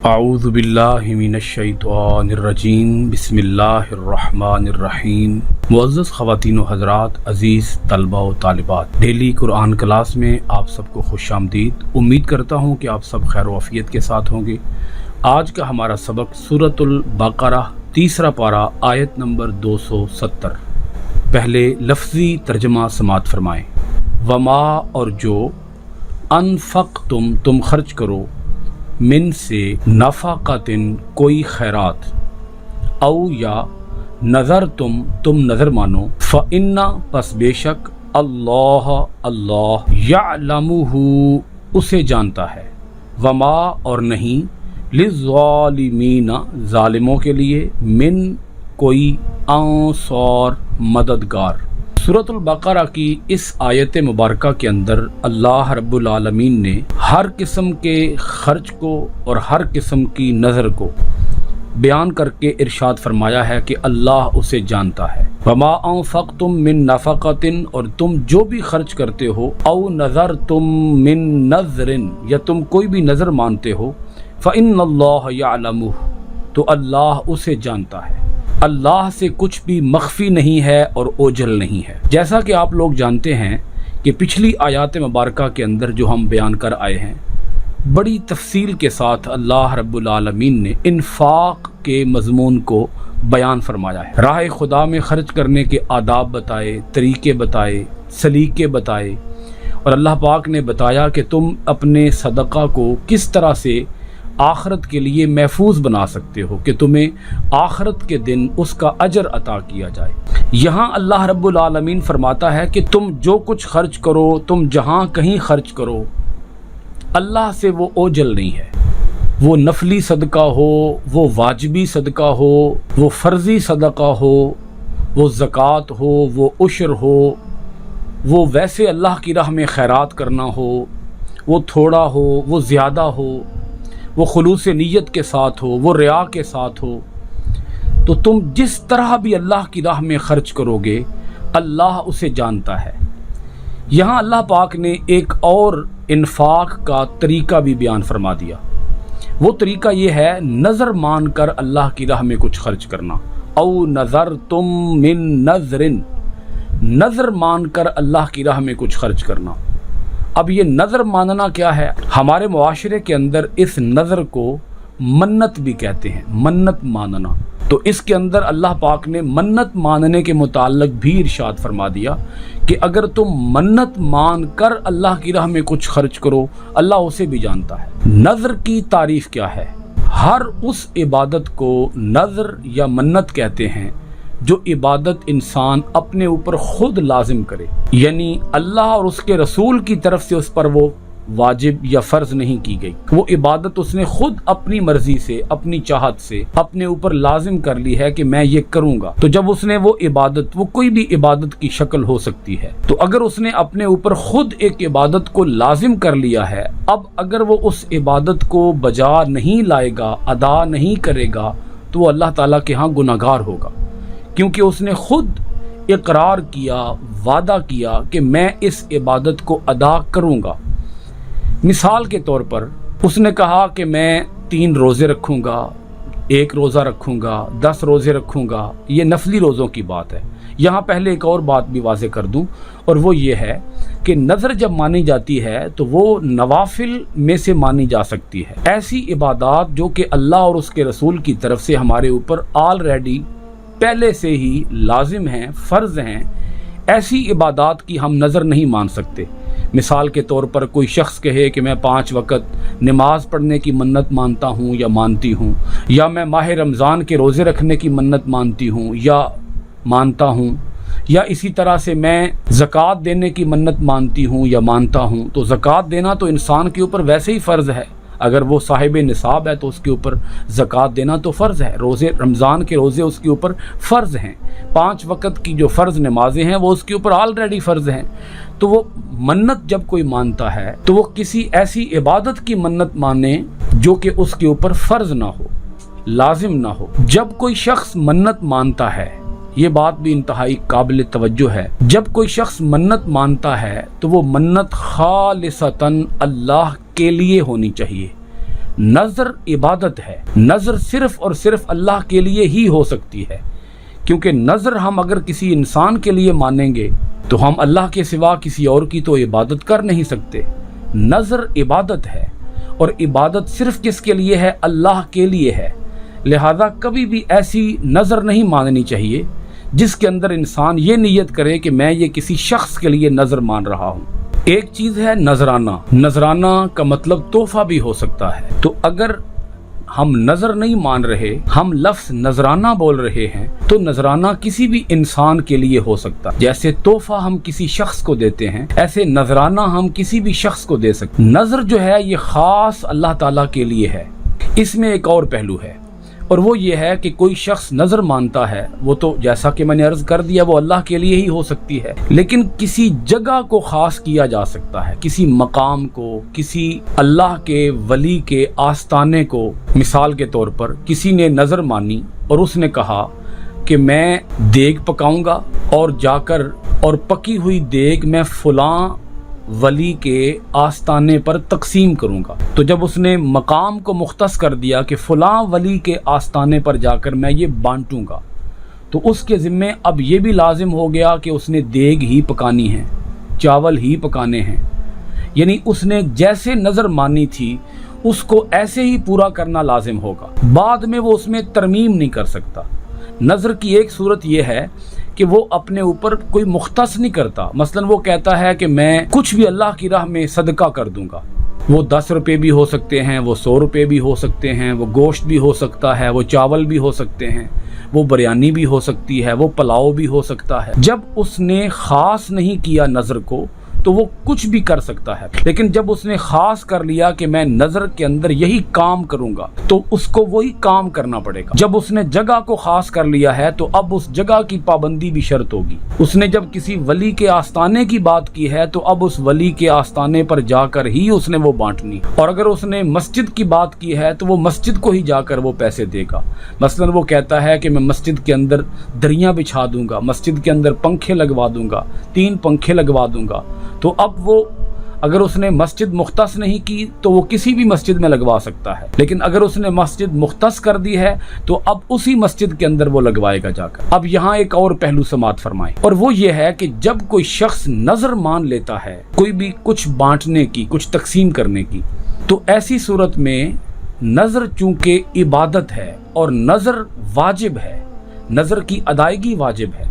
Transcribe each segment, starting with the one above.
اعوذ باللہ من الشیطان الرجیم بسم اللہ الرحمن الرحیم۔ معزز خواتین و حضرات، عزیز طلبہ و طالبات، ڈیلی قرآن کلاس میں آپ سب کو خوش آمدید۔ امید کرتا ہوں کہ آپ سب خیر و عافیت کے ساتھ ہوں گے۔ آج کا ہمارا سبق سورۃ البقرہ تیسرا پارہ آیت نمبر 270۔ پہلے لفظی ترجمہ سماعت فرمائیں۔ وما، اور جو، انفقتم، تم خرچ کرو، من سے، نفقاتن، کوئی خیرات، او یا نظر تم نظر مانو، فإن، پس بے شک، اللہ یعلمہ، اسے جانتا ہے، وما، اور نہیں، للظالمین، ظالموں کے لیے، من، کوئی، انصار، مددگار۔ سورۃ البقرہ کی اس آیت مبارکہ کے اندر اللہ رب العالمین نے ہر قسم کے خرچ کو اور ہر قسم کی نظر کو بیان کر کے ارشاد فرمایا ہے کہ اللہ اسے جانتا ہے۔ وما انفقتم من نفقۃ، اور تم جو بھی خرچ کرتے ہو، او نذرتم من نذر، یا تم کوئی بھی نظر مانتے ہو، فإن اللہ یعلمہ، تو اللہ اسے جانتا ہے۔ اللہ سے کچھ بھی مخفی نہیں ہے اور اوجھل نہیں ہے۔ جیسا کہ آپ لوگ جانتے ہیں کہ پچھلی آیات مبارکہ کے اندر جو ہم بیان کر آئے ہیں، بڑی تفصیل کے ساتھ اللہ رب العالمین نے انفاق کے مضمون کو بیان فرمایا ہے۔ راہ خدا میں خرچ کرنے کے آداب بتائے، طریقے بتائے، سلیقے بتائے، اور اللہ پاک نے بتایا کہ تم اپنے صدقہ کو کس طرح سے آخرت کے لیے محفوظ بنا سکتے ہو کہ تمہیں آخرت کے دن اس کا اجر عطا کیا جائے۔ یہاں اللہ رب العالمین فرماتا ہے کہ تم جو کچھ خرچ کرو، تم جہاں کہیں خرچ کرو، اللہ سے وہ اوجھل نہیں ہے۔ وہ نفلی صدقہ ہو، وہ واجبی صدقہ ہو، وہ فرضی صدقہ ہو، وہ زکوٰۃ ہو، وہ عشر ہو، وہ ویسے اللہ کی راہ میں خیرات کرنا ہو، وہ تھوڑا ہو، وہ زیادہ ہو، وہ خلوص نیت کے ساتھ ہو، وہ ریا کے ساتھ ہو، تو تم جس طرح بھی اللہ کی راہ میں خرچ کرو گے، اللہ اسے جانتا ہے۔ یہاں اللہ پاک نے ایک اور انفاق کا طریقہ بھی بیان فرما دیا۔ وہ طریقہ یہ ہے، نظر مان کر اللہ کی راہ میں کچھ خرچ کرنا، او نظر تم من نظر، نظر مان کر اللہ کی راہ میں کچھ خرچ کرنا۔ اب یہ نظر ماننا کیا ہے؟ ہمارے معاشرے کے اندر اس نظر کو منت بھی کہتے ہیں، منت ماننا۔ تو اس کے اندر اللہ پاک نے منت ماننے کے متعلق بھی ارشاد فرما دیا کہ اگر تم منت مان کر اللہ کی راہ میں کچھ خرچ کرو، اللہ اسے بھی جانتا ہے۔ نظر کی تعریف کیا ہے؟ ہر اس عبادت کو نظر یا منت کہتے ہیں جو عبادت انسان اپنے اوپر خود لازم کرے، یعنی اللہ اور اس کے رسول کی طرف سے اس پر وہ واجب یا فرض نہیں کی گئی، وہ عبادت اس نے خود اپنی مرضی سے، اپنی چاہت سے اپنے اوپر لازم کر لی ہے کہ میں یہ کروں گا۔ تو جب اس نے وہ عبادت، وہ کوئی بھی عبادت کی شکل ہو سکتی ہے، تو اگر اس نے اپنے اوپر خود ایک عبادت کو لازم کر لیا ہے، اب اگر وہ اس عبادت کو بجا نہیں لائے گا، ادا نہیں کرے گا، تو وہ اللہ تعالیٰ کے ہاں گناہگار ہوگا، کیونکہ اس نے خود اقرار کیا، وعدہ کیا کہ میں اس عبادت کو ادا کروں گا۔ مثال کے طور پر اس نے کہا کہ میں 3 روزے رکھوں گا، 1 روزہ رکھوں گا، 10 روزے رکھوں گا، یہ نفلی روزوں کی بات ہے۔ یہاں پہلے ایک اور بات بھی واضح کر دوں، اور وہ یہ ہے کہ نظر جب مانی جاتی ہے تو وہ نوافل میں سے مانی جا سکتی ہے، ایسی عبادات جو کہ اللہ اور اس کے رسول کی طرف سے ہمارے اوپر آلریڈی پہلے سے ہی لازم ہیں، فرض ہیں، ایسی عبادات کی ہم نظر نہیں مان سکتے۔ مثال کے طور پر کوئی شخص کہے کہ میں 5 وقت نماز پڑھنے کی منت مانتا ہوں یا مانتی ہوں، یا میں ماہ رمضان کے روزے رکھنے کی منت مانتی ہوں یا مانتا ہوں، یا اسی طرح سے میں زکوٰۃ دینے کی منت مانتی ہوں یا مانتا ہوں۔ تو زکوٰۃ دینا تو انسان کے اوپر ویسے ہی فرض ہے، اگر وہ صاحب نصاب ہے تو اس کے اوپر زکوٰۃ دینا تو فرض ہے، روزے رمضان کے روزے اس کے اوپر فرض ہیں، 5 وقت کی جو فرض نمازیں ہیں وہ اس کے اوپر آلریڈی فرض ہیں۔ تو وہ منت جب کوئی مانتا ہے تو وہ کسی ایسی عبادت کی منت مانے جو کہ اس کے اوپر فرض نہ ہو، لازم نہ ہو۔ جب کوئی شخص منت مانتا ہے، یہ بات بھی انتہائی قابل توجہ ہے، جب کوئی شخص منت مانتا ہے تو وہ منت خالصتاً اللہ کے لیے ہونی چاہیے، نظر عبادت ہے، نظر صرف اور صرف اللہ کے لیے ہی ہو سکتی ہے، کیونکہ نظر ہم اگر کسی انسان کے لیے مانیں گے تو ہم اللہ کے سوا کسی اور کی تو عبادت کر نہیں سکتے۔ نظر عبادت ہے، اور عبادت صرف کس کے لیے ہے؟ اللہ کے لیے ہے۔ لہذا کبھی بھی ایسی نظر نہیں ماننی چاہیے جس کے اندر انسان یہ نیت کرے کہ میں یہ کسی شخص کے لیے نظر مان رہا ہوں۔ ایک چیز ہے نذرانہ، نذرانہ کا مطلب تحفہ بھی ہو سکتا ہے۔ تو اگر ہم نظر نہیں مان رہے، ہم لفظ نذرانہ بول رہے ہیں، تو نذرانہ کسی بھی انسان کے لیے ہو سکتا ہے۔ جیسے تحفہ ہم کسی شخص کو دیتے ہیں، ایسے نذرانہ ہم کسی بھی شخص کو دے سکتے ہیں۔ نظر جو ہے یہ خاص اللہ تعالیٰ کے لیے ہے۔ اس میں ایک اور پہلو ہے، اور وہ یہ ہے کہ کوئی شخص نظر مانتا ہے، وہ تو جیسا کہ میں نے عرض کر دیا وہ اللہ کے لیے ہی ہو سکتی ہے، لیکن کسی جگہ کو خاص کیا جا سکتا ہے، کسی مقام کو، کسی اللہ کے ولی کے آستانے کو۔ مثال کے طور پر کسی نے نظر مانی اور اس نے کہا کہ میں دیگ پکاؤں گا اور جا کر اور پکی ہوئی دیگ میں فلاں ولی کے آستانے پر تقسیم کروں گا۔ تو جب اس نے مقام کو مختص کر دیا کہ فلاں ولی کے آستانے پر جا کر میں یہ بانٹوں گا، تو اس کے ذمے اب یہ بھی لازم ہو گیا کہ اس نے دیگ ہی پکانی ہے، چاول ہی پکانے ہیں، یعنی اس نے جیسے نظر مانی تھی اس کو ایسے ہی پورا کرنا لازم ہوگا۔ بعد میں وہ اس میں ترمیم نہیں کر سکتا۔ نظر کی ایک صورت یہ ہے کہ وہ اپنے اوپر کوئی مختص نہیں کرتا، مثلا وہ کہتا ہے کہ میں کچھ بھی اللہ کی راہ میں صدقہ کر دوں گا۔ وہ 10 روپے بھی ہو سکتے ہیں، وہ 100 روپے بھی ہو سکتے ہیں، وہ گوشت بھی ہو سکتا ہے، وہ چاول بھی ہو سکتے ہیں، وہ بریانی بھی ہو سکتی ہے، وہ پلاؤ بھی ہو سکتا ہے۔ جب اس نے خاص نہیں کیا نظر کو تو وہ کچھ بھی کر سکتا ہے، لیکن جب اس نے خاص کر لیا کہ میں نظر کے اندر یہی کام کروں گا تو اس کو وہی کام کرنا پڑے گا۔ جب اس نے جگہ کو خاص کر لیا ہے تو اب اس جگہ کی پابندی بھی شرط ہوگی۔ اس نے جب کسی ولی کے آستانے کی بات کی ہے تو اب اس ولی کے آستانے پر جا کر ہی اس نے وہ بانٹنی، اور اگر اس نے مسجد کی بات کی ہے تو وہ مسجد کو ہی جا کر وہ پیسے دے گا۔ مثلا وہ کہتا ہے کہ میں مسجد کے اندر دریاں بچھا دوں گا، مسجد کے اندر پنکھے لگوا دوں گا، 3 پنکھے لگوا دوں گا، تو اب وہ اگر اس نے مسجد مختص نہیں کی تو وہ کسی بھی مسجد میں لگوا سکتا ہے، لیکن اگر اس نے مسجد مختص کر دی ہے تو اب اسی مسجد کے اندر وہ لگوائے گا جا کر۔ اب یہاں ایک اور پہلو سماعت فرمائیں، اور وہ یہ ہے کہ جب کوئی شخص نظر مان لیتا ہے کوئی بھی کچھ بانٹنے کی، کچھ تقسیم کرنے کی، تو ایسی صورت میں نظر چونکہ عبادت ہے اور نظر واجب ہے، نظر کی ادائیگی واجب ہے،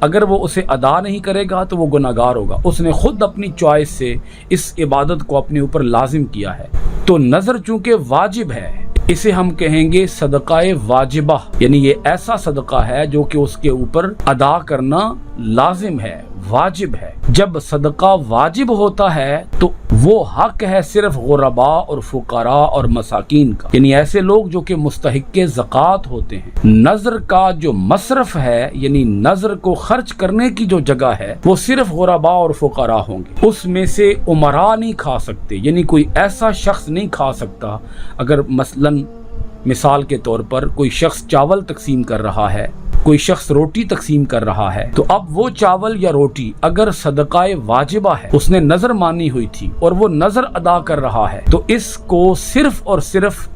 اگر وہ اسے ادا نہیں کرے گا تو وہ گناہگار ہوگا۔ اس نے خود اپنی چوائس سے اس عبادت کو اپنے اوپر لازم کیا ہے۔ تو نظر چونکہ واجب ہے، اسے ہم کہیں گے صدقہ واجبہ، یعنی یہ ایسا صدقہ ہے جو کہ اس کے اوپر ادا کرنا لازم ہے، واجب ہے۔ جب صدقہ واجب ہوتا ہے تو وہ حق ہے صرف غرباء اور فقراء اور مساکین کا، یعنی ایسے لوگ جو کہ مستحق زکوٰۃ ہوتے ہیں۔ نظر کا جو مصرف ہے، یعنی نظر کو خرچ کرنے کی جو جگہ ہے، وہ صرف غرباء اور فقراء ہوں گے۔ اس میں سے امراء نہیں کھا سکتے، یعنی کوئی ایسا شخص نہیں کھا سکتا۔ اگر مثال کے طور پر کوئی شخص چاول تقسیم کر رہا ہے، کوئی شخص روٹی تقسیم کر رہا ہے، تو اب وہ چاول یا روٹی اگر صدقہ واجبہ ہے، اس نے نظر مانی ہوئی تھی اور وہ نظر ادا کر رہا ہے، تو اس کو صرف اور صرف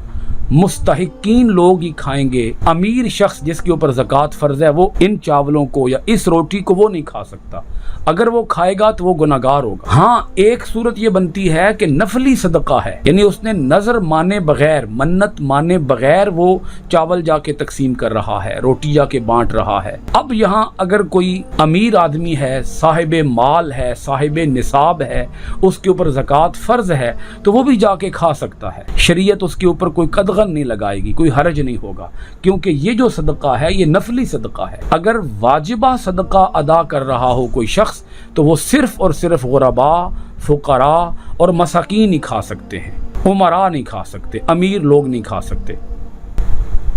مستحقین لوگ ہی کھائیں گے۔ امیر شخص جس کے اوپر زکوٰۃ فرض ہے وہ ان چاولوں کو یا اس روٹی کو وہ نہیں کھا سکتا، اگر وہ کھائے گا تو وہ گناہگار ہوگا۔ ہاں ایک صورت یہ بنتی ہے کہ نفلی صدقہ ہے، یعنی اس نے نظر مانے بغیر، منت مانے بغیر وہ چاول جا کے تقسیم کر رہا ہے، روٹی جا کے بانٹ رہا ہے۔ اب یہاں اگر کوئی امیر آدمی ہے، صاحب مال ہے، صاحب نصاب ہے، اس کے اوپر زکوٰۃ فرض ہے، تو وہ بھی جا کے کھا سکتا ہے۔ شریعت اس کے اوپر کوئی قدغن نہیں لگائے گی، کوئی حرج نہیں ہوگا، کیونکہ یہ جو صدقہ ہے یہ نفلی صدقہ ہے۔ اگر واجبہ صدقہ ادا کر رہا ہو کوئی شخص تو وہ صرف اور صرف غرباء، فقراء اور مساکین ہی کھا سکتے ہیں، امراء نہیں کھا سکتے، امیر لوگ نہیں کھا سکتے۔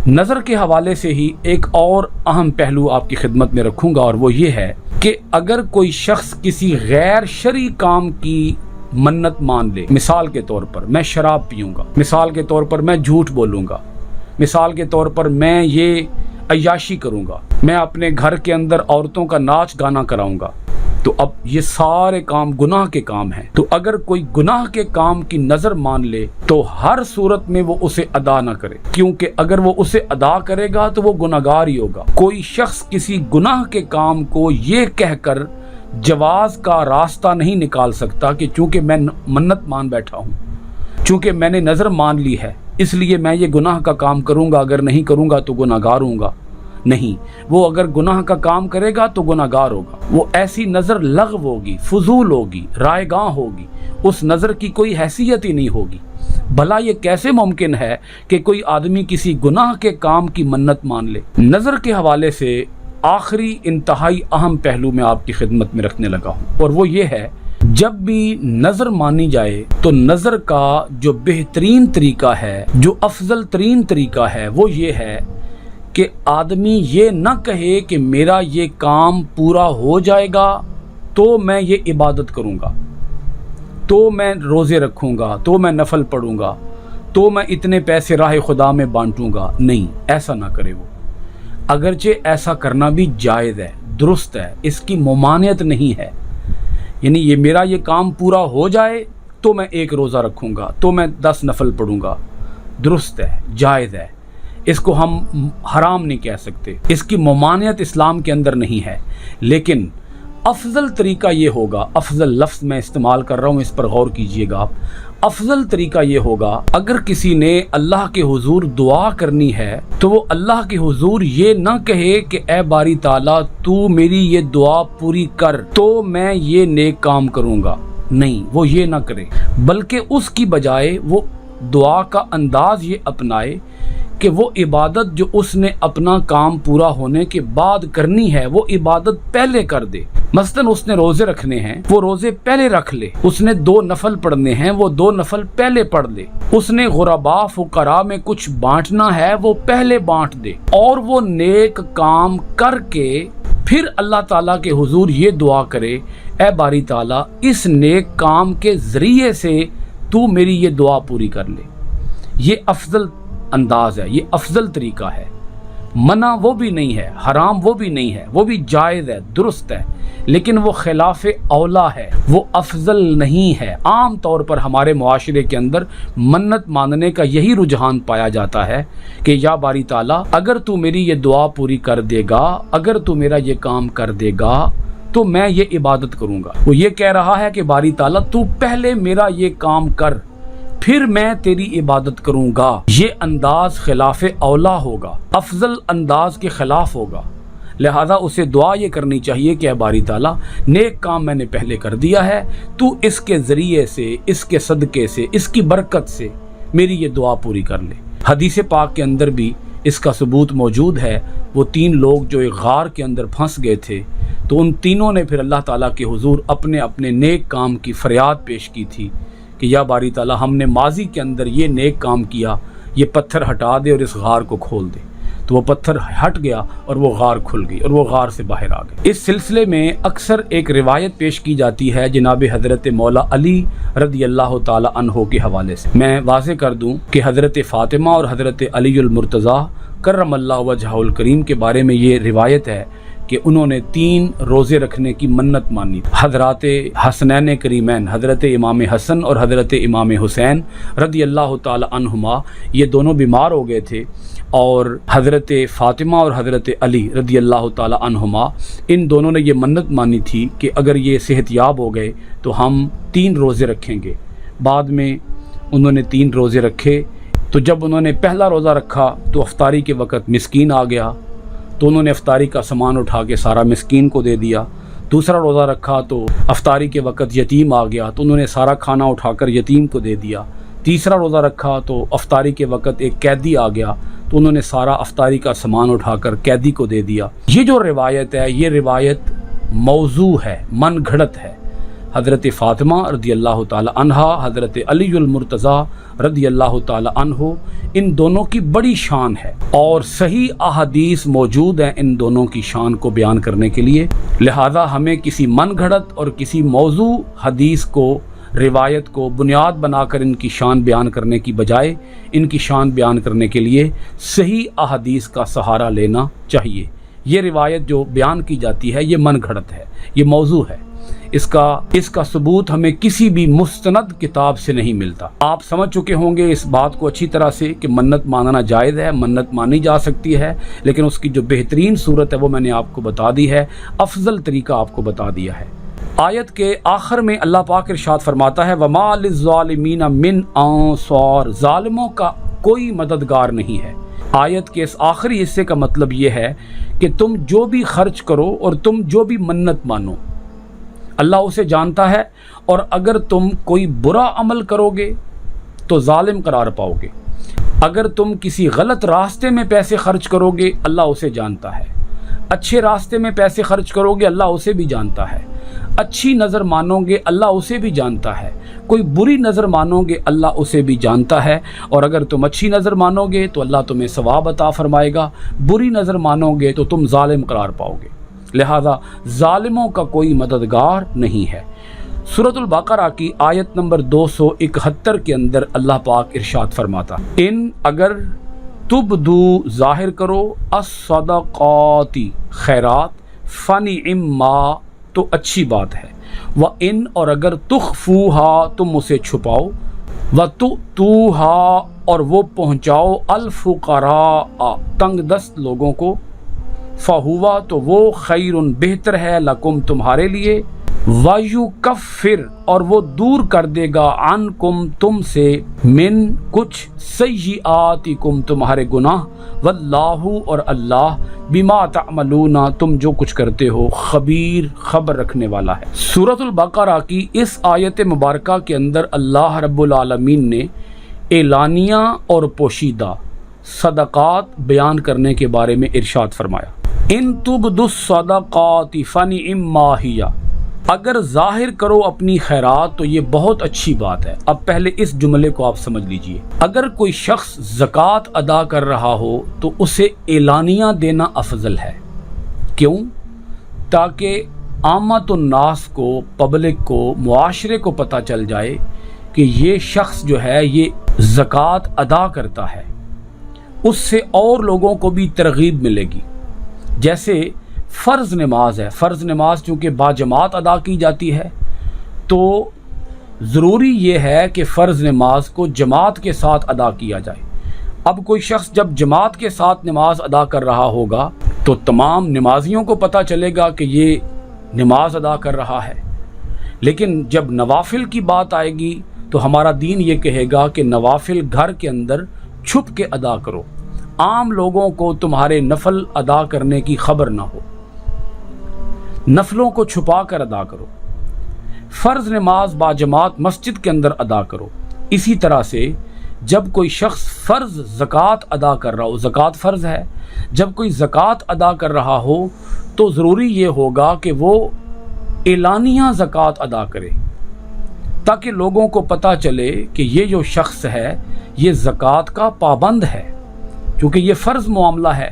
نظر کے حوالے سے ہی ایک اور اہم پہلو آپ کی خدمت میں رکھوں گا، اور وہ یہ ہے کہ اگر کوئی شخص کسی غیر شرعی کام کی منت مان لے، مثال کے طور پر میں شراب پیوں گا، مثال کے طور پر میں جھوٹ بولوں گا، مثال کے طور پر میں یہ عیاشی کروں گا، میں اپنے گھر کے اندر عورتوں کا ناچ گانا کراؤں گا، تو اب یہ سارے کام گناہ کے کام ہیں، تو اگر کوئی گناہ کے کام کی نظر مان لے تو ہر صورت میں وہ اسے ادا نہ کرے، کیونکہ اگر وہ اسے ادا کرے گا تو وہ گناہگار ہی ہوگا۔ کوئی شخص کسی گناہ کے کام کو یہ کہہ کر جواز کا راستہ نہیں نکال سکتا کہ چونکہ میں منت مان بیٹھا ہوں، چونکہ میں نے نظر مان لی ہے اس لیے میں یہ گناہ کا کام کروں گا، اگر نہیں کروں گا تو گناہگار ہوں گا۔ نہیں، وہ اگر گناہ کا کام کرے گا تو گناہگار ہوگا۔ وہ ایسی نظر لغو ہوگی، فضول ہوگی، رائے گاں ہوگی، اس نظر کی کوئی حیثیت ہی نہیں ہوگی۔ بھلا یہ کیسے ممکن ہے کہ کوئی آدمی کسی گناہ کے کام کی منت مان لے؟ نظر کے حوالے سے آخری انتہائی اہم پہلو میں آپ کی خدمت میں رکھنے لگا ہوں، اور وہ یہ ہے، جب بھی نظر مانی جائے تو نظر کا جو بہترین طریقہ ہے، جو افضل ترین طریقہ ہے، وہ یہ ہے کہ آدمی یہ نہ کہے کہ میرا یہ کام پورا ہو جائے گا تو میں یہ عبادت کروں گا، تو میں روزے رکھوں گا، تو میں نفل پڑھوں گا، تو میں اتنے پیسے راہ خدا میں بانٹوں گا۔ نہیں، ایسا نہ کرے وہ، اگرچہ ایسا کرنا بھی جائز ہے، درست ہے، اس کی ممانعت نہیں ہے، یعنی یہ میرا یہ کام پورا ہو جائے تو میں 1 روزہ رکھوں گا، تو میں 10 نفل پڑھوں گا، درست ہے، جائز ہے، اس کو ہم حرام نہیں کہہ سکتے، اس کی ممانعت اسلام کے اندر نہیں ہے۔ لیکن افضل طریقہ یہ ہوگا، افضل لفظ میں استعمال کر رہا ہوں، اس پر غور کیجئے گا آپ، افضل طریقہ یہ ہوگا، اگر کسی نے اللہ کے حضور دعا کرنی ہے تو وہ اللہ کے حضور یہ نہ کہے کہ اے باری تعالیٰ تو میری یہ دعا پوری کر تو میں یہ نیک کام کروں گا، نہیں، وہ یہ نہ کرے، بلکہ اس کی بجائے وہ دعا کا انداز یہ اپنائے کہ وہ عبادت جو اس نے اپنا کام پورا ہونے کے بعد کرنی ہے وہ عبادت پہلے کر دے۔ مثلا اس نے روزے رکھنے ہیں، وہ روزے پہلے رکھ لے، اس نے 2 نفل پڑھنے ہیں، وہ 2 نفل پہلے پڑھ لے، اس نے غرباء فقراء میں کچھ بانٹنا ہے وہ پہلے بانٹ دے، اور وہ نیک کام کر کے پھر اللہ تعالیٰ کے حضور یہ دعا کرے، اے باری تعالیٰ اس نیک کام کے ذریعے سے تو میری یہ دعا پوری کر لے۔ یہ افضل انداز ہے، یہ افضل طریقہ ہے، منع وہ بھی نہیں ہے، حرام وہ بھی نہیں ہے، وہ بھی جائز ہے، درست ہے، لیکن وہ خلاف اولا ہے، وہ افضل نہیں ہے۔ عام طور پر ہمارے معاشرے کے اندر منت ماننے کا یہی رجحان پایا جاتا ہے کہ یا باری تعالیٰ اگر تو میری یہ دعا پوری کر دے گا، اگر تو میرا یہ کام کر دے گا تو میں یہ عبادت کروں گا۔ وہ یہ کہہ رہا ہے کہ باری تعالیٰ تو پہلے میرا یہ کام کر پھر میں تیری عبادت کروں گا۔ یہ انداز خلاف اولا ہوگا، افضل انداز کے خلاف ہوگا، لہذا اسے دعا یہ کرنی چاہیے کہ اے باری تعالیٰ نیک کام میں نے پہلے کر دیا ہے، تو اس کے ذریعے سے، اس کے صدقے سے، اس کی برکت سے میری یہ دعا پوری کر لے۔ حدیث پاک کے اندر بھی اس کا ثبوت موجود ہے، وہ 3 لوگ جو ایک غار کے اندر پھنس گئے تھے تو ان تینوں نے پھر اللہ تعالیٰ کے حضور اپنے اپنے نیک کام کی فریاد پیش کی تھی کہ یا باری تعالیٰ ہم نے ماضی کے اندر یہ نیک کام کیا، یہ پتھر ہٹا دے اور اس غار کو کھول دے۔ تو وہ پتھر ہٹ گیا اور وہ غار کھل گئی اور وہ غار سے باہر آ گئے۔ اس سلسلے میں اکثر ایک روایت پیش کی جاتی ہے جناب حضرت مولا علی رضی اللہ تعالی عنہ کے حوالے سے۔ میں واضح کر دوں کہ حضرت فاطمہ اور حضرت علی المرتضیٰ کرم اللہ وجہہ الکریم کے بارے میں یہ روایت ہے کہ انہوں نے 3 روزے رکھنے کی منت مانی۔ حضرات حسنین کریمین، حضرت امام حسن اور حضرت امام حسین رضی اللہ تعالی عنہما، یہ دونوں بیمار ہو گئے تھے، اور حضرت فاطمہ اور حضرت علی رضی اللہ تعالی عنہما، ان دونوں نے یہ منت مانی تھی کہ اگر یہ صحت یاب ہو گئے تو ہم 3 روزے رکھیں گے۔ بعد میں انہوں نے 3 روزے رکھے، تو جب انہوں نے پہلا روزہ رکھا تو افطاری کے وقت مسکین آ گیا، تو انہوں نے افطاری کا سامان اٹھا کے سارا مسکین کو دے دیا۔ دوسرا روزہ رکھا تو افطاری کے وقت یتیم آ گیا، تو انہوں نے سارا کھانا اٹھا کر یتیم کو دے دیا۔ تیسرا روزہ رکھا تو افطاری کے وقت ایک قیدی آ گیا، تو انہوں نے سارا افطاری کا سامان اٹھا کر قیدی کو دے دیا۔ یہ جو روایت ہے یہ روایت موضوع ہے، من گھڑت ہے۔ حضرت فاطمہ رضی اللہ تعالی عنہ، حضرت علی المرتضیٰ رضی اللہ تعالی عنہ، ان دونوں کی بڑی شان ہے اور صحیح احادیث موجود ہیں ان دونوں کی شان کو بیان کرنے کے لیے، لہذا ہمیں کسی من گھڑت اور کسی موضوع حدیث کو، روایت کو بنیاد بنا کر ان کی شان بیان کرنے کی بجائے ان کی شان بیان کرنے کے لیے صحیح احادیث کا سہارا لینا چاہیے۔ یہ روایت جو بیان کی جاتی ہے یہ من گھڑت ہے، یہ موضوع ہے۔ اس کا ثبوت ہمیں کسی بھی مستند کتاب سے نہیں ملتا۔ آپ سمجھ چکے ہوں گے اس بات کو اچھی طرح سے کہ منت ماننا جائز ہے، منت مانی جا سکتی ہے، لیکن اس کی جو بہترین صورت ہے وہ میں نے آپ کو بتا دی ہے، افضل طریقہ آپ کو بتا دیا ہے۔ آیت کے آخر میں اللہ پاک ارشاد فرماتا ہے وَمَا لِلظَّالِمِينَ مِنْ أَنصَارٍ، ظالموں کا کوئی مددگار نہیں ہے۔ آیت کے اس آخری حصے کا مطلب یہ ہے کہ تم جو بھی خرچ کرو اور تم جو بھی منت مانو اللہ اسے جانتا ہے، اور اگر تم کوئی برا عمل کرو گے تو ظالم قرار پاؤ گے، اگر تم کسی غلط راستے میں پیسے خرچ کرو گے اللہ اسے جانتا ہے، اچھے راستے میں پیسے خرچ کرو گے اللہ اسے بھی جانتا ہے، اچھی نظر مانو گے اللہ اسے بھی جانتا ہے، کوئی بری نظر مانو گے اللہ اسے بھی جانتا ہے، اور اگر تم اچھی نظر مانو گے تو اللہ تمہیں ثواب عطا فرمائے گا، بری نظر مانو گے تو تم ظالم قرار پاؤ گے، لہذا ظالموں کا کوئی مددگار نہیں ہے۔ سورۃ البقرہ کی آیت نمبر 271 کے اندر اللہ پاک ارشاد فرماتا اگر تبدو ظاہر کرو الصدقاتی خیرات فنعما تو اچھی بات ہے، وَإِن اور اگر تخفوها تم اسے چھپاؤ، وَتُؤْتُوهَا اور وہ پہنچاؤ الفقراء تنگ دست لوگوں کو، فَهُوَ تو وہ خیر بہتر ہے لکم تمہارے لیے، وَيُكَفِّرْ اور وہ دور کر دے گا عنکم تم سے من کچھ سیئاتکم تمہارے گناہ، واللہ اور اللہ بما تعملون تم جو کچھ کرتے ہو خبیر خبر رکھنے والا ہے۔ سورۃ البقرہ کی اس آیت مبارکہ کے اندر اللہ رب العالمین نے اعلانیہ اور پوشیدہ صدقات بیان کرنے کے بارے میں ارشاد فرمایا ان تبدوا الصدقات فنعما ہی، اگر ظاہر کرو اپنی خیرات تو یہ بہت اچھی بات ہے۔ اب پہلے اس جملے کو آپ سمجھ لیجئے، اگر کوئی شخص زکوٰۃ ادا کر رہا ہو تو اسے اعلانیہ دینا افضل ہے۔ کیوں؟ تاکہ عامت الناس کو، پبلک کو، معاشرے کو پتہ چل جائے کہ یہ شخص جو ہے یہ زکوٰۃ ادا کرتا ہے، اس سے اور لوگوں کو بھی ترغیب ملے گی۔ جیسے فرض نماز ہے، فرض نماز چونکہ باجماعت ادا کی جاتی ہے تو ضروری یہ ہے کہ فرض نماز کو جماعت کے ساتھ ادا کیا جائے۔ اب کوئی شخص جب جماعت کے ساتھ نماز ادا کر رہا ہوگا تو تمام نمازیوں کو پتہ چلے گا کہ یہ نماز ادا کر رہا ہے، لیکن جب نوافل کی بات آئے گی تو ہمارا دین یہ کہے گا کہ نوافل گھر کے اندر چھپ کے ادا کرو، عام لوگوں کو تمہارے نفل ادا کرنے کی خبر نہ ہو، نفلوں کو چھپا کر ادا کرو، فرض نماز باجماعت مسجد کے اندر ادا کرو۔ اسی طرح سے جب کوئی شخص فرض زکوٰۃ ادا کر رہا ہو، زکوٰۃ فرض ہے، جب کوئی زکوٰۃ ادا کر رہا ہو تو ضروری یہ ہوگا کہ وہ اعلانیہ زکوٰۃ ادا کرے تاکہ لوگوں کو پتہ چلے کہ یہ جو شخص ہے یہ زکوٰۃ کا پابند ہے، کیونکہ یہ فرض معاملہ ہے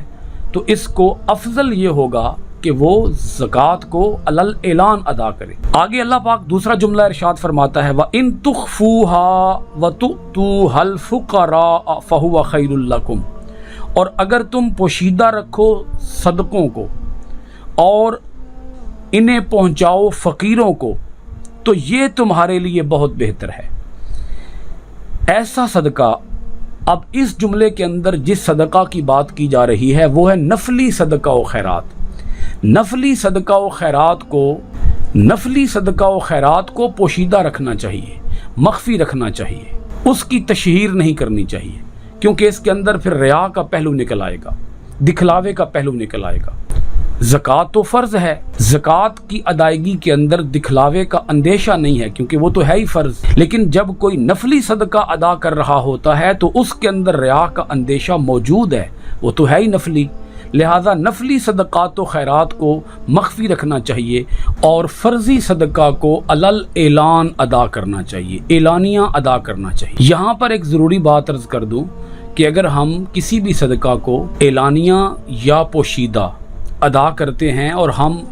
تو اس کو افضل یہ ہوگا کہ وہ زکوٰۃ کو علل اعلان ادا کرے۔ آگے اللہ پاک دوسرا جملہ ارشاد فرماتا ہے وَإِن تُخْفُوهَا وَتُؤْتُوهَا الْفُقَرَاءَ فَهُوَ خَيْرٌ لَكُمْ اور اگر تم پوشیدہ رکھو صدقوں کو اور انہیں پہنچاؤ فقیروں کو تو یہ تمہارے لیے بہت بہتر ہے۔ ایسا صدقہ، اب اس جملے کے اندر جس صدقہ کی بات کی جا رہی ہے وہ ہے نفلی صدقہ و خیرات۔ نفلی صدقہ و خیرات کو پوشیدہ رکھنا چاہیے، مخفی رکھنا چاہیے، اس کی تشہیر نہیں کرنی چاہیے، کیونکہ اس کے اندر پھر ریا کا پہلو نکل آئے گا، دکھلاوے کا پہلو نکل آئے گا۔ زکوٰۃ تو فرض ہے، زکوٰۃ کی ادائیگی کے اندر دکھلاوے کا اندیشہ نہیں ہے کیونکہ وہ تو ہے ہی فرض، لیکن جب کوئی نفلی صدقہ ادا کر رہا ہوتا ہے تو اس کے اندر ریا کا اندیشہ موجود ہے، وہ تو ہے ہی نفلی، لہذا نفلی صدقات و خیرات کو مخفی رکھنا چاہیے اور فرضی صدقہ کو علل اعلان ادا کرنا چاہیے، اعلانیہ ادا کرنا چاہیے۔ یہاں پر ایک ضروری بات عرض کر دوں کہ اگر ہم کسی بھی صدقہ کو اعلانیہ یا پوشیدہ ادا کرتے ہیں اور ہم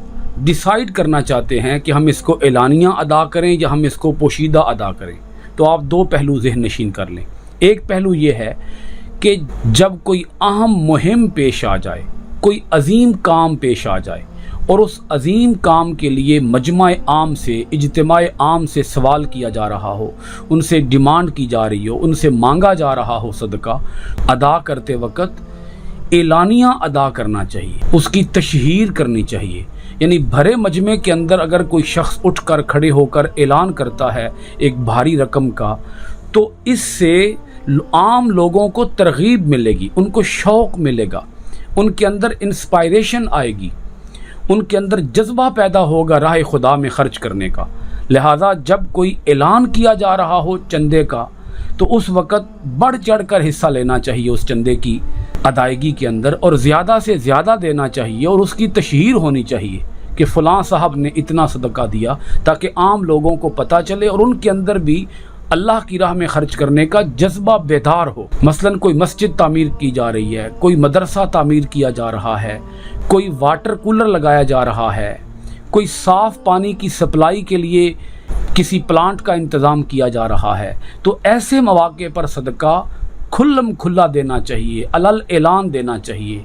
ڈیسائیڈ کرنا چاہتے ہیں کہ ہم اس کو اعلانیہ ادا کریں یا ہم اس کو پوشیدہ ادا کریں، تو آپ دو پہلو ذہن نشین کر لیں۔ ایک پہلو یہ ہے کہ جب کوئی اہم مہم پیش آ جائے، کوئی عظیم کام پیش آ جائے، اور اس عظیم کام کے لیے مجمع عام سے، اجتماع عام سے سوال کیا جا رہا ہو، ان سے ڈیمانڈ کی جا رہی ہو، ان سے مانگا جا رہا ہو، صدقہ ادا کرتے وقت اعلانیہ ادا کرنا چاہیے، اس کی تشہیر کرنی چاہیے۔ یعنی بھرے مجمع کے اندر اگر کوئی شخص اٹھ کر کھڑے ہو کر اعلان کرتا ہے ایک بھاری رقم کا، تو اس سے عام لوگوں کو ترغیب ملے گی، ان کو شوق ملے گا، ان کے اندر انسپائریشن آئے گی، ان کے اندر جذبہ پیدا ہوگا راہ خدا میں خرچ کرنے کا۔ لہٰذا جب کوئی اعلان کیا جا رہا ہو چندے کا، تو اس وقت بڑھ چڑھ کر حصہ لینا چاہیے اس چندے کی ادائیگی کے اندر، اور زیادہ سے زیادہ دینا چاہیے، اور اس کی تشہیر ہونی چاہیے کہ فلاں صاحب نے اتنا صدقہ دیا، تاکہ عام لوگوں کو پتہ چلے اور ان کے اندر بھی اللہ کی راہ میں خرچ کرنے کا جذبہ بیدار ہو۔ مثلا کوئی مسجد تعمیر کی جا رہی ہے، کوئی مدرسہ تعمیر کیا جا رہا ہے، کوئی واٹر کولر لگایا جا رہا ہے، کوئی صاف پانی کی سپلائی کے لیے کسی پلانٹ کا انتظام کیا جا رہا ہے، تو ایسے مواقع پر صدقہ کھلم کھلا دینا چاہیے، علل اعلان دینا چاہیے،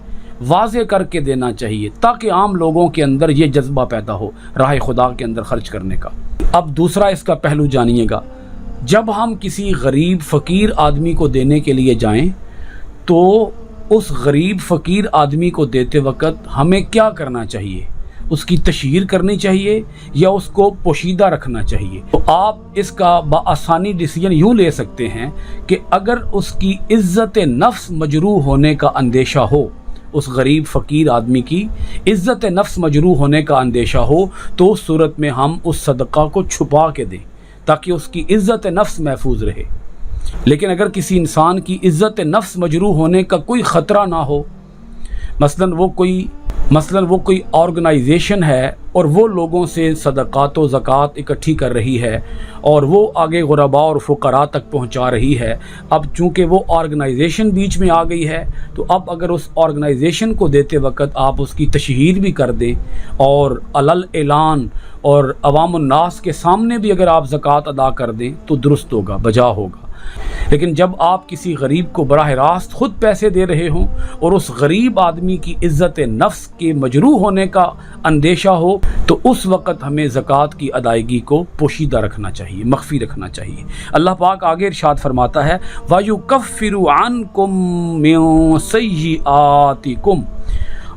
واضح کر کے دینا چاہیے، تاکہ عام لوگوں کے اندر یہ جذبہ پیدا ہو راہ خدا کے اندر خرچ کرنے کا۔ اب دوسرا اس کا پہلو جانیے گا، جب ہم کسی غریب فقیر آدمی کو دینے کے لیے جائیں تو اس غریب فقیر آدمی کو دیتے وقت ہمیں کیا کرنا چاہیے؟ اس کی تشہیر کرنی چاہیے یا اس کو پوشیدہ رکھنا چاہیے؟ تو آپ اس کا بآسانی ڈیسیجن یوں لے سکتے ہیں کہ اگر اس کی عزت نفس مجروح ہونے کا اندیشہ ہو، اس غریب فقیر آدمی کی عزت نفس مجروح ہونے کا اندیشہ ہو، تو اس صورت میں ہم اس صدقہ کو چھپا کے دیں تاکہ اس کی عزت نفس محفوظ رہے۔ لیکن اگر کسی انسان کی عزت نفس مجروح ہونے کا کوئی خطرہ نہ ہو، مثلا وہ کوئی آرگنائزیشن ہے اور وہ لوگوں سے صدقات و زکوٰۃ اکٹھی کر رہی ہے اور وہ آگے غرباء اور فقراء تک پہنچا رہی ہے، اب چونکہ وہ آرگنائزیشن بیچ میں آ گئی ہے، تو اب اگر اس آرگنائزیشن کو دیتے وقت آپ اس کی تشہیر بھی کر دیں اور علل اعلان اور عوام الناس کے سامنے بھی اگر آپ زکوٰۃ ادا کر دیں تو درست ہوگا، بجا ہوگا۔ لیکن جب آپ کسی غریب کو براہ راست خود پیسے دے رہے ہوں اور اس غریب آدمی کی عزت نفس کے مجروح ہونے کا اندیشہ ہو، تو اس وقت ہمیں زکوٰۃ کی ادائیگی کو پوشیدہ رکھنا چاہیے، مخفی رکھنا چاہیے۔ اللہ پاک آگے ارشاد فرماتا ہے وَيُكَفِّرُ عَنْكُم مِّن سَيِّئَاتِكُمْ،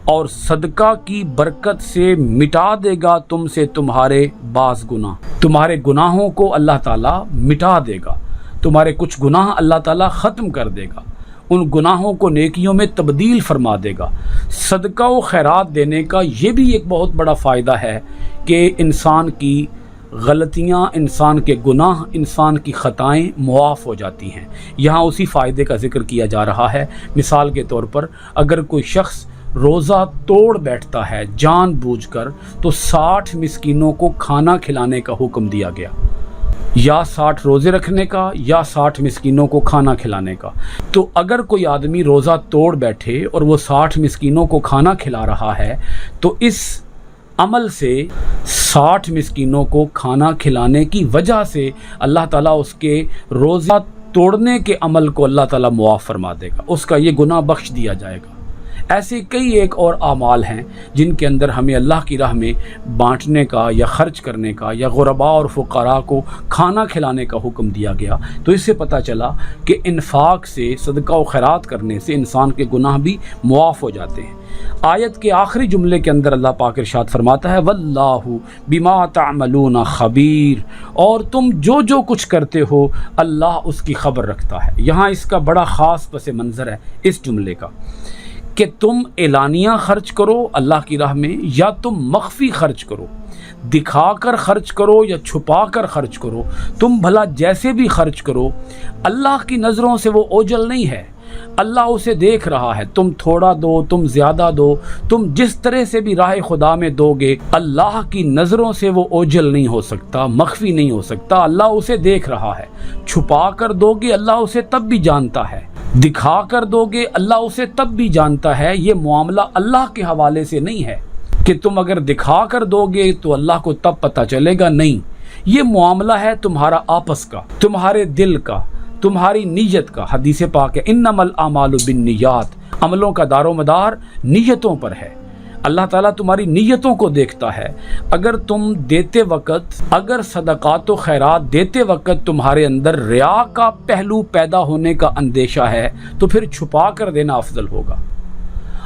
اور صدقہ کی برکت سے مٹا دے گا تم سے تمہارے بعض گناہ، تمہارے گناہوں کو اللہ تعالیٰ مٹا دے گا، تمہارے کچھ گناہ اللہ تعالیٰ ختم کر دے گا، ان گناہوں کو نیکیوں میں تبدیل فرما دے گا۔ صدقہ و خیرات دینے کا یہ بھی ایک بہت بڑا فائدہ ہے کہ انسان کی غلطیاں، انسان کے گناہ، انسان کی خطائیں معاف ہو جاتی ہیں۔ یہاں اسی فائدے کا ذکر کیا جا رہا ہے۔ مثال کے طور پر اگر کوئی شخص روزہ توڑ بیٹھتا ہے جان بوجھ کر، تو 60 مسکینوں کو کھانا کھلانے کا حکم دیا گیا، یا 60 روزے رکھنے کا یا 60 مسکینوں کو کھانا کھلانے کا۔ تو اگر کوئی آدمی روزہ توڑ بیٹھے اور وہ 60 مسکینوں کو کھانا کھلا رہا ہے، تو اس عمل سے 60 مسکینوں کو کھانا کھلانے کی وجہ سے اللہ تعالیٰ اس کے روزہ توڑنے کے عمل کو اللہ تعالیٰ معاف فرما دے گا، اس کا یہ گناہ بخش دیا جائے گا۔ ایسے کئی ایک اور اعمال ہیں جن کے اندر ہمیں اللہ کی راہ میں بانٹنے کا یا خرچ کرنے کا یا غرباء اور فقراء کو کھانا کھلانے کا حکم دیا گیا۔ تو اس سے پتہ چلا کہ انفاق سے، صدقہ و خیرات کرنے سے انسان کے گناہ بھی معاف ہو جاتے ہیں۔ آیت کے آخری جملے کے اندر اللہ پاک ارشاد فرماتا ہے وَاللَّهُ بِمَا تَعْمَلُونَ خَبِيرٌ، اور تم جو کچھ کرتے ہو اللہ اس کی خبر رکھتا ہے۔ یہاں اس کا بڑا خاص پس منظر ہے اس جملے کا کہ تم اعلانیہ خرچ کرو اللہ کی راہ میں یا تم مخفی خرچ کرو، دکھا کر خرچ کرو یا چھپا کر خرچ کرو، تم بھلا جیسے بھی خرچ کرو، اللہ کی نظروں سے وہ اوجھل نہیں ہے، اللہ اسے دیکھ رہا ہے۔ تم تھوڑا دو، تم زیادہ دو، تم جس طرح سے بھی راہ خدا میں دو گے، اللہ کی نظروں سے وہ اوجھل نہیں ہو سکتا، مخفی نہیں ہو سکتا، اللہ اسے دیکھ رہا ہے۔ چھپا کر دو گے اللہ اسے تب بھی جانتا ہے، دکھا کر دو گے اللہ اسے تب بھی جانتا ہے۔ یہ معاملہ اللہ کے حوالے سے نہیں ہے کہ تم اگر دکھا کر دو گے تو اللہ کو تب پتہ چلے گا، نہیں، یہ معاملہ ہے تمہارا آپس کا، تمہارے دل کا، تمہاری نیت کا۔ حدیث پاک ہے انما الاعمال بالنیات، عملوں کا دار و مدار نیتوں پر ہے۔ اللہ تعالیٰ تمہاری نیتوں کو دیکھتا ہے۔ اگر تم دیتے وقت، اگر صدقات و خیرات دیتے وقت تمہارے اندر ریا کا پہلو پیدا ہونے کا اندیشہ ہے تو پھر چھپا کر دینا افضل ہوگا،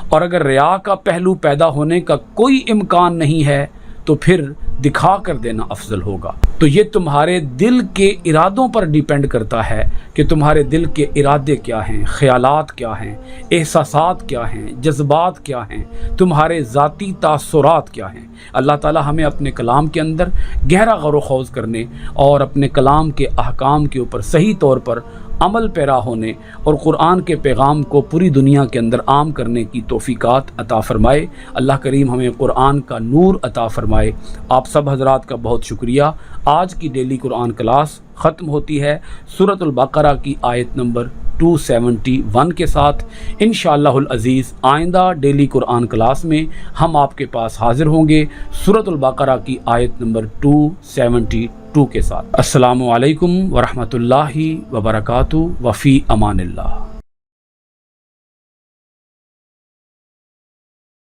اور اگر ریا کا پہلو پیدا ہونے کا کوئی امکان نہیں ہے تو پھر دکھا کر دینا افضل ہوگا۔ تو یہ تمہارے دل کے ارادوں پر ڈیپینڈ کرتا ہے کہ تمہارے دل کے ارادے کیا ہیں، خیالات کیا ہیں، احساسات کیا ہیں، جذبات کیا ہیں، تمہارے ذاتی تاثرات کیا ہیں۔ اللہ تعالی ہمیں اپنے کلام کے اندر گہرا غور و خوض کرنے اور اپنے کلام کے احکام کے اوپر صحیح طور پر عمل پیرا ہونے اور قرآن کے پیغام کو پوری دنیا کے اندر عام کرنے کی توفیقات عطا فرمائے۔ اللہ کریم ہمیں قرآن کا نور عطا فرمائے۔ آپ سب حضرات کا بہت شکریہ۔ آج کی ڈیلی قرآن کلاس ختم ہوتی ہے سورۃ البقرہ کی آیت نمبر 271 کے ساتھ۔ انشاءاللہ العزیز آئندہ ڈیلی قرآن کلاس میں ہم آپ کے پاس حاضر ہوں گے سورۃ البقرہ کی آیت نمبر 272 کے ساتھ۔ السلام علیکم ورحمۃ اللہ وبرکاتہ، وفی امان اللہ۔